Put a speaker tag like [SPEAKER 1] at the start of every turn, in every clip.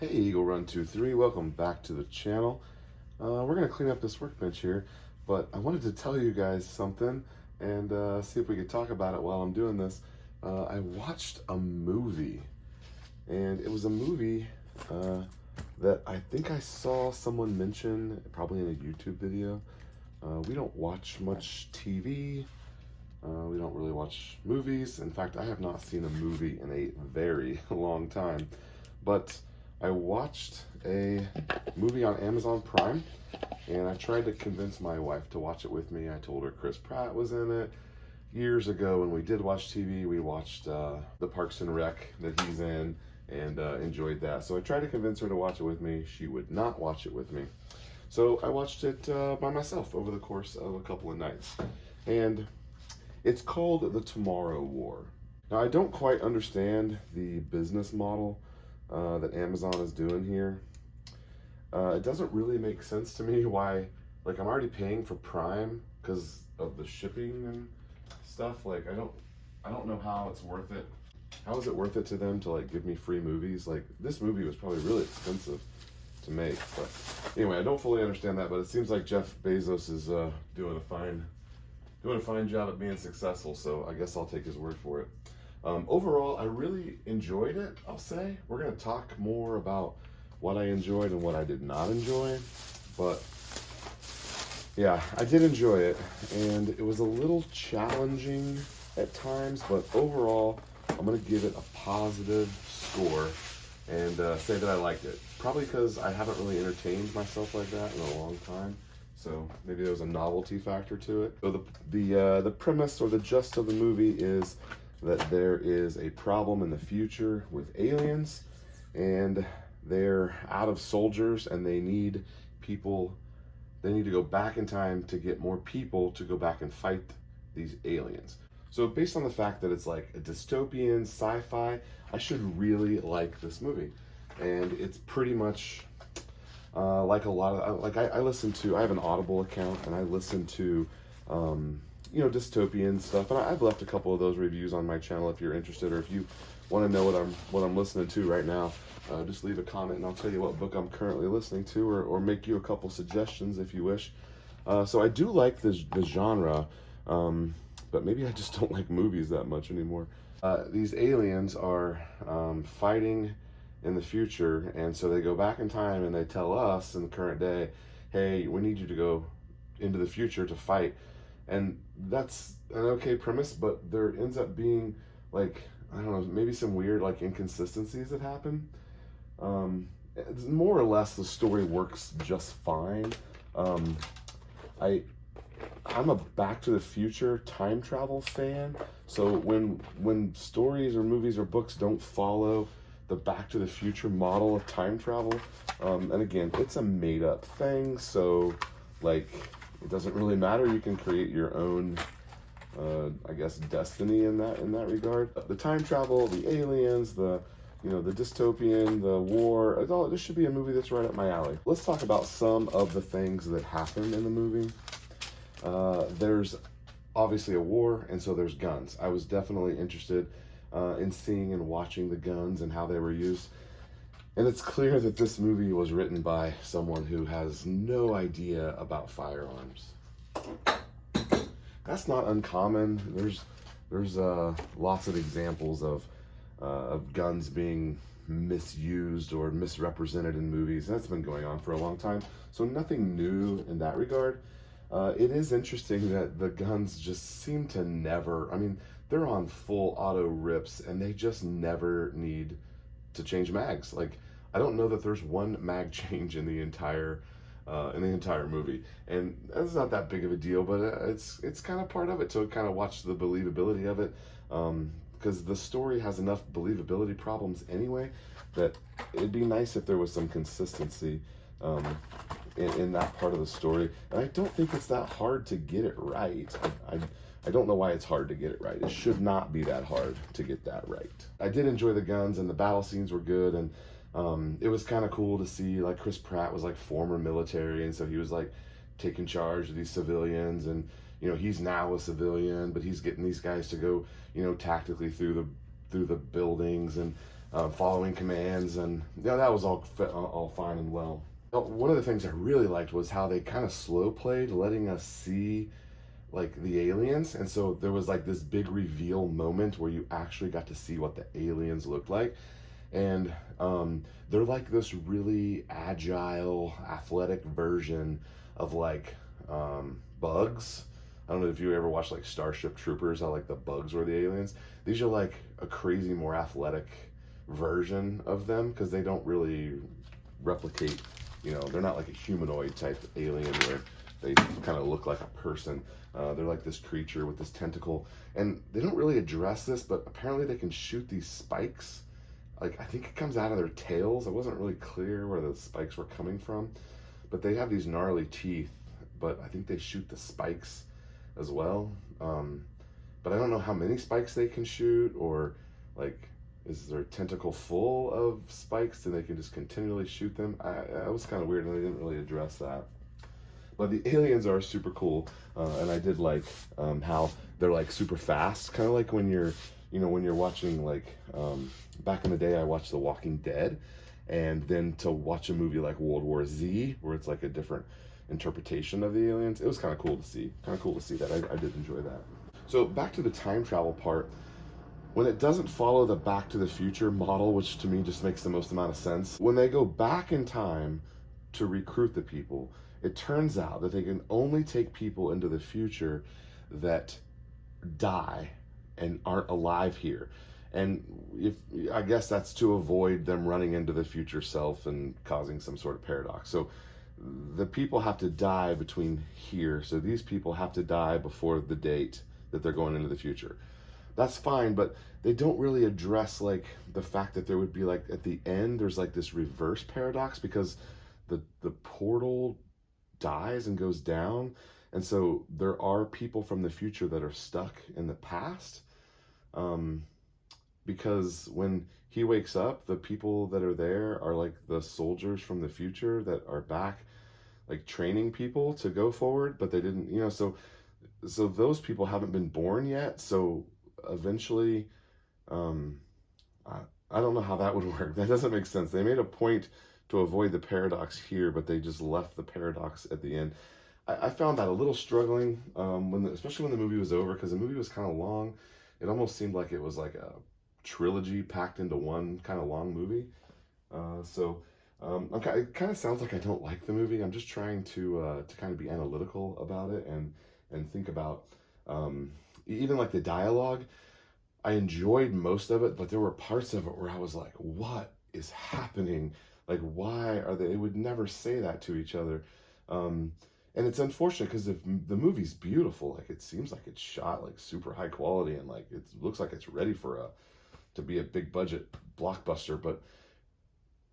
[SPEAKER 1] Hey, Eagle Run 23, welcome back to the channel. We're going to clean up this workbench here, but I wanted to tell you guys something and see if we could talk about it while I'm doing this. I watched a movie, and it was a movie that I think I saw someone mention, probably in a YouTube video. We don't watch much TV. We don't really watch movies. In fact, I have not seen a movie in a very long time. But I watched a movie on Amazon Prime, and I tried to convince my wife to watch it with me. I told her Chris Pratt was in it. Years ago when we did watch TV, we watched the Parks and Rec that he's in and enjoyed that. So I tried to convince her to watch it with me. She would not watch it with me. So I watched it by myself over the course of a couple of nights. And it's called The Tomorrow War. Now, I don't quite understand the business model that Amazon is doing here. It doesn't really make sense to me why, like, I'm already paying for Prime because of the shipping and stuff. Like, I don't know how it's worth it. How is it worth it to them to, like, give me free movies? Like, this movie was probably really expensive to make. But anyway, I don't fully understand that, but it seems like Jeff Bezos is doing a fine job at being successful, so I guess I'll take his word for it. Overall, I really enjoyed it, I'll say. We're going to talk more about what I enjoyed and what I did not enjoy, but yeah, I did enjoy it, and it was a little challenging at times, but overall, I'm going to give it a positive score and say that I liked it. Probably because I haven't really entertained myself like that in a long time. So maybe there was a novelty factor to it. So the premise or the gist of the movie is that there is a problem in the future with aliens, and they're out of soldiers, and they need people. They need to go back in time to get more people to go back and fight these aliens. So based on the fact that it's like a dystopian sci-fi, I should really like this movie, and it's pretty much. Like a lot of, like I listen to, I have an Audible account, and I listen to, dystopian stuff, and I've left a couple of those reviews on my channel if you're interested, or if you want to know what I'm listening to right now, just leave a comment and I'll tell you what book I'm currently listening to, or make you a couple suggestions if you wish. So I do like the genre, but maybe I just don't like movies that much anymore. These aliens are fighting in the future, and so they go back in time and they tell us in the current day, hey, we need you to go into the future to fight. And that's an okay premise, but there ends up being, like, I don't know, maybe some weird, like, inconsistencies that happen. More or less the story works just fine. I'm a Back to the Future time travel fan, so when stories or movies or books don't follow the Back to the Future model of time travel, and again, it's a made-up thing, so, like, it doesn't really matter. You can create your own, I guess, destiny in that regard. The time travel, the aliens, the dystopian, the war, this should be a movie that's right up my alley. Let's talk about some of the things that happen in the movie. There's obviously a war, and so there's guns. I was definitely interested in seeing and watching the guns and how they were used. And it's clear that this movie was written by someone who has no idea about firearms. That's not uncommon. There's lots of examples of guns being misused or misrepresented in movies. That's been going on for a long time. So nothing new in that regard. It is interesting that the guns just seem to never, I mean, they're on full auto rips, and they just never need to change mags. Like, I don't know that there's one mag change in the entire movie, and that's not that big of a deal, but it's kind of part of it to kind of watch the believability of it, because the story has enough believability problems anyway that it'd be nice if there was some consistency in that part of the story. And I don't think it's that hard to get it right. I don't know why it's hard to get it right. It should not be that hard to get that right. I did enjoy the guns, and the battle scenes were good, and it was kind of cool to see, like, Chris Pratt was, like, former military, and so he was, like, taking charge of these civilians, and, he's now a civilian, but he's getting these guys to go, tactically through the buildings, and following commands, and that was all fine and well. One of the things I really liked was how they kind of slow played, letting us see like the aliens, and so there was like this big reveal moment where you actually got to see what the aliens looked like. And they're like this really agile, athletic version of like bugs. I don't know if you ever watched like Starship Troopers, how like the bugs were the aliens. These are like a crazy, more athletic version of them, because they don't really replicate, they're not like a humanoid type alien where they kind of look like a person. They're like this creature with this tentacle, and they don't really address this, but apparently they can shoot these spikes. Like, I think it comes out of their tails. I wasn't really clear where the spikes were coming from, but they have these gnarly teeth, but I think they shoot the spikes as well. But I don't know how many spikes they can shoot, or like, is their tentacle full of spikes and they can just continually shoot them? I was kind of weird, and they didn't really address that. But the aliens are super cool, and I did like how they're like super fast, kind of like when you're watching like, back in the day I watched The Walking Dead, and then to watch a movie like World War Z, where it's like a different interpretation of the aliens, it was kind of cool to see. That. I did enjoy that. So back to the time travel part, when it doesn't follow the Back to the Future model, which to me just makes the most amount of sense, when they go back in time to recruit the people, it turns out that they can only take people into the future that die and aren't alive here. And I guess that's to avoid them running into the future self and causing some sort of paradox. So the people have to die between here. So these people have to die before the date that they're going into the future. That's fine, but they don't really address like the fact that there would be like at the end there's like this reverse paradox, because the portal dies and goes down, and so there are people from the future that are stuck in the past, because when he wakes up, the people that are there are like the soldiers from the future that are back like training people to go forward, but they didn't, so those people haven't been born yet. So eventually, I don't know how that would work. That doesn't make sense. They made a point to avoid the paradox here, but they just left the paradox at the end. I found that a little struggling, especially when the movie was over, because the movie was kind of long. It almost seemed like it was like a trilogy packed into one kind of long movie. It kind of sounds like I don't like the movie. I'm just trying to kind of be analytical about it and think about even like the dialogue. I enjoyed most of it, but there were parts of it where I was like, what is happening? Like, why are they would never say that to each other. And it's unfortunate, because the movie's beautiful. Like, it seems like it's shot like super high quality, and like it looks like it's ready to be a big budget blockbuster. But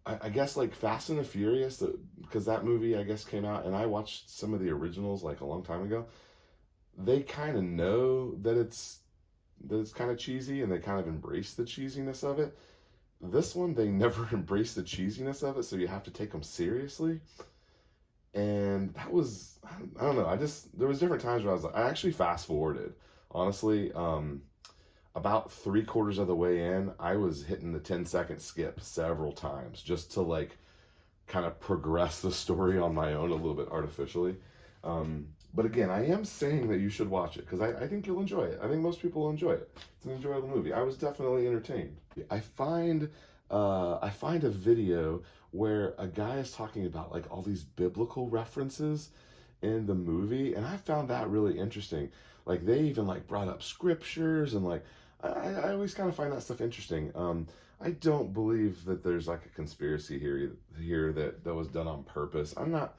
[SPEAKER 1] I guess like Fast and the Furious, because that movie I guess came out, and I watched some of the originals like a long time ago. They kind of know that it's kind of cheesy, and they kind of embrace the cheesiness of it. This one, they never embrace the cheesiness of it, so you have to take them seriously. And that was, I don't know, there was different times where I was like, I actually fast forwarded, honestly. About 3/4 of the way in, I was hitting the 10-second skip several times, just to like kind of progress the story on my own a little bit artificially. But again, I am saying that you should watch it, because I think you'll enjoy it. I think most people will enjoy it. It's an enjoyable movie. I was definitely entertained. I find a video where a guy is talking about like all these biblical references in the movie, and I found that really interesting. Like, they even like brought up scriptures, and like I always kind of find that stuff interesting. I don't believe that there's like a conspiracy here that was done on purpose. I'm not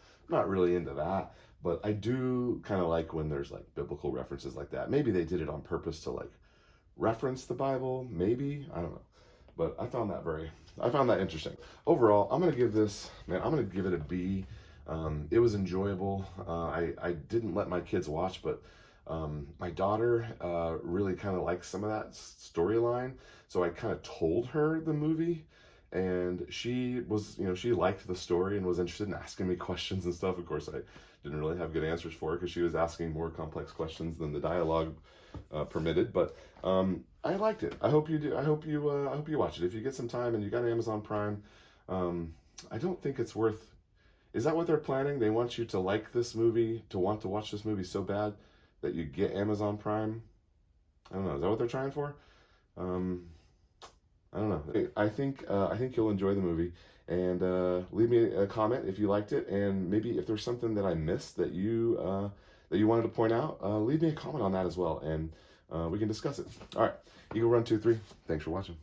[SPEAKER 1] really into that, but I do kind of like when there's like biblical references like that. Maybe they did it on purpose to like reference the Bible, maybe, I don't know. But I found that interesting. Overall, I'm gonna give it a B. It was enjoyable. I didn't let my kids watch, but my daughter really kind of likes some of that storyline, so I kind of told her the movie, and she was, she liked the story and was interested in asking me questions and stuff. Of course, I didn't really have good answers for her because she was asking more complex questions than the dialogue permitted. But I liked it. I hope you do. I hope you watch it if you get some time and you got Amazon Prime. I don't think it's worth. Is that what they're planning? They want you to like this movie, to want to watch this movie so bad that you get Amazon Prime? I don't know. Is that what they're trying for? I don't know. I think you'll enjoy the movie, and leave me a comment if you liked it, and maybe if there's something that I missed that you wanted to point out, leave me a comment on that as well, and we can discuss it. All right, Eagle Run 2-3. Thanks for watching.